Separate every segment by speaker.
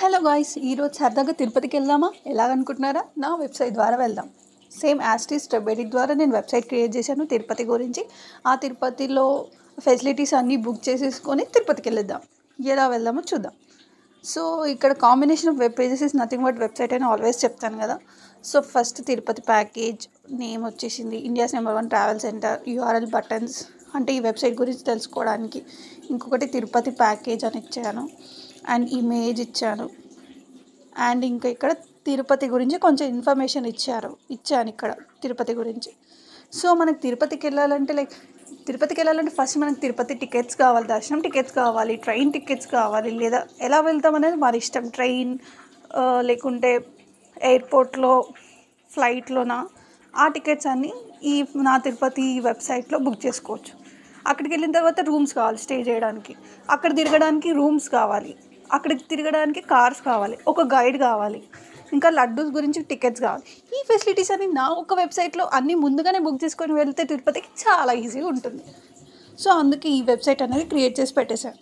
Speaker 1: Hello guys, ఈరోజు సరదాగా తిరుపతికి వెళ్దామా? ఎలాగనుకుంటున్నారా? నా వెబ్సైట్ ద్వారా వెళ్దాం. సేమ్ యాస్టీస్ స్ట్రాబెరీ ద్వారా నేను వెబ్సైట్ క్రియేట్ చేశాను తిరుపతి గురించి. ఆ తిరుపతిలో ఫెసిలిటీస్ అన్నీ బుక్ చేసేసుకొని తిరుపతికి వెళ్ళిద్దాం. ఎలా వెళ్దామో చూద్దాం. సో ఇక్కడ combination of web pages is nothing but website అని ఆల్వేస్ చెప్తాను కదా. So first Tirupati package name వచ్చేసింది India's number 1 travel centre. URL buttons అంటే ఈ వెబ్సైట్ గురించి తెలుసుకోవడానికి. ఇంకొకటి తిరుపతి ప్యాకేజ్ అని ఇచ్చాను అండ్ ఇమేజ్ ఇచ్చాను. అండ్ ఇంకా ఇక్కడ తిరుపతి గురించి కొంచెం ఇన్ఫర్మేషన్ ఇచ్చాను ఇక్కడ తిరుపతి గురించి. సో మనకు తిరుపతికి వెళ్ళాలంటే ఫస్ట్ మనకు తిరుపతి టికెట్స్ కావాలి, దర్శనం టికెట్స్ కావాలి, ట్రైన్ టికెట్స్ కావాలి, లేదా ఎలా వెళ్తాం అనేది మన ఇష్టం. ట్రైన్ లేకుంటే ఎయిర్పోర్ట్లో ఫ్లైట్లోనా ఆ టికెట్స్ అన్నీ ఈ నా తిరుపతి వెబ్సైట్లో బుక్ చేసుకోవచ్చు. అక్కడికి వెళ్ళిన తర్వాత రూమ్స్ కావాలి స్టే చేయడానికి, అక్కడ తిరగడానికి రూమ్స్ కావాలి, అక్కడికి తిరగడానికి కార్స్ కావాలి, ఒక గైడ్ కావాలి, ఇంకా లడ్డూస్ గురించి టికెట్స్ కావాలి. ఈ ఫెసిలిటీస్ అన్ని నా ఒక వెబ్సైట్లో అన్నీ ముందుగానే బుక్ చేసుకొని వెళ్తే తిరుపతికి చాలా ఈజీగా ఉంటుంది. సో అందుకే ఈ వెబ్సైట్ అనేది క్రియేట్ చేసి పెట్టేశాను.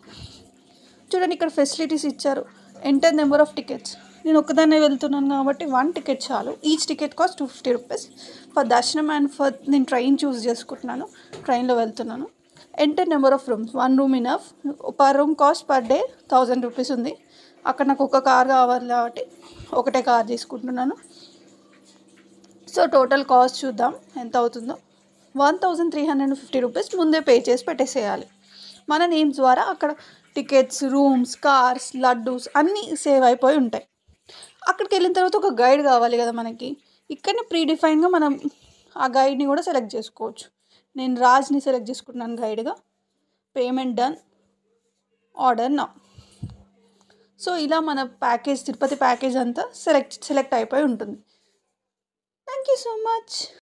Speaker 1: చూడండి ఇక్కడ ఫెసిలిటీస్ ఇచ్చారు. Enter number of tickets. నేను ఒక్కదాన్నే వెళ్తున్నాను కాబట్టి 1 టికెట్ చాలు. Each ticket cost 250 rupees for దర్శనం అండ్ ఫర్ నేను ట్రైన్ చూస్ చేసుకుంటున్నాను, ట్రైన్లో వెళ్తున్నాను. Enter number of rooms, 1 room enough. Per room cost per day 1000 rupees ఉంది. అక్కడ నాకు ఒక కార్ కావాలి కాబట్టి ఒకటే కార్ తీసుకుంటున్నాను. సో టోటల్ కాస్ట్ చూద్దాం ఎంత అవుతుందో. 1350 రూపీస్ ముందే పే చేసి పెట్టేసేయాలి. మన నేమ్స్ ద్వారా అక్కడ టికెట్స్, రూమ్స్, కార్స్, లడ్డూస్ అన్నీ సేవ్ అయిపోయి ఉంటాయి. అక్కడికి వెళ్ళిన తర్వాత ఒక గైడ్ కావాలి కదా మనకి. ఇక్కడనే ప్రీడిఫైన్గా మనం ఆ గైడ్ని కూడా సెలెక్ట్ చేసుకోవచ్చు. నేను రాజ్ని సెలెక్ట్ చేసుకుంటున్నాను గైడ్గా. Payment done, order now. So ఇలా మన ప్యాకేజ్ తిరుపతి ప్యాకేజ్ అంతా సెలెక్ట్ అయిపోయి ఉంటుంది. Thank you so much.